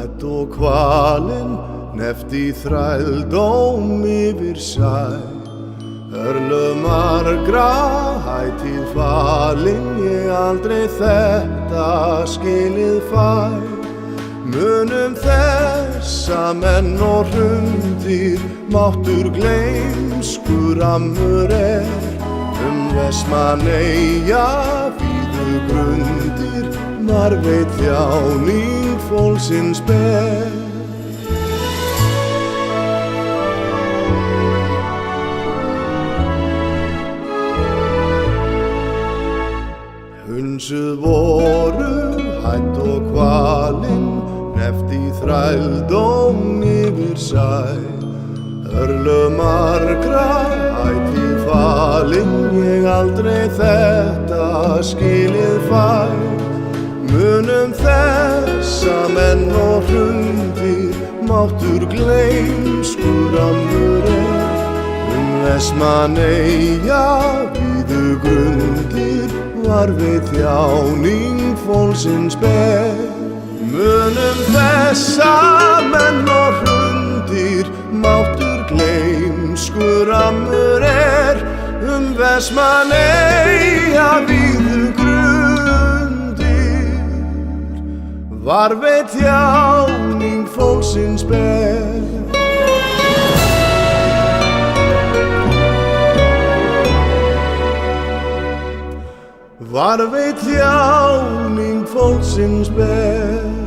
hætt og kvalinn, neft í þrældóm yfir sæ. Örlög margra hætíð falinn, ég aldrei þetta skilið fæ. Munum þessa menn og hrundir, máttur gleymskur ammur Vestmannaeyja víðu grundir, maður veit þjáning fólksins ber. Hunsuð voru hætt og kvalinn, neft í þrældóm yfir sæ. Örlög margra hætíð falinn, ég aldrei þetta skilið fæ. Munum þessa menn og hrundir, máttur gleymskur ammur Vestmannaeyja víðu grundir, var við þjáning fólksins ber. Munum þessa menn og hrundir, máttur gleymskur ammur Vestmannaeyja víðu grundir, var við þjáning fólksins ber. Var við þjáning fólksins ber.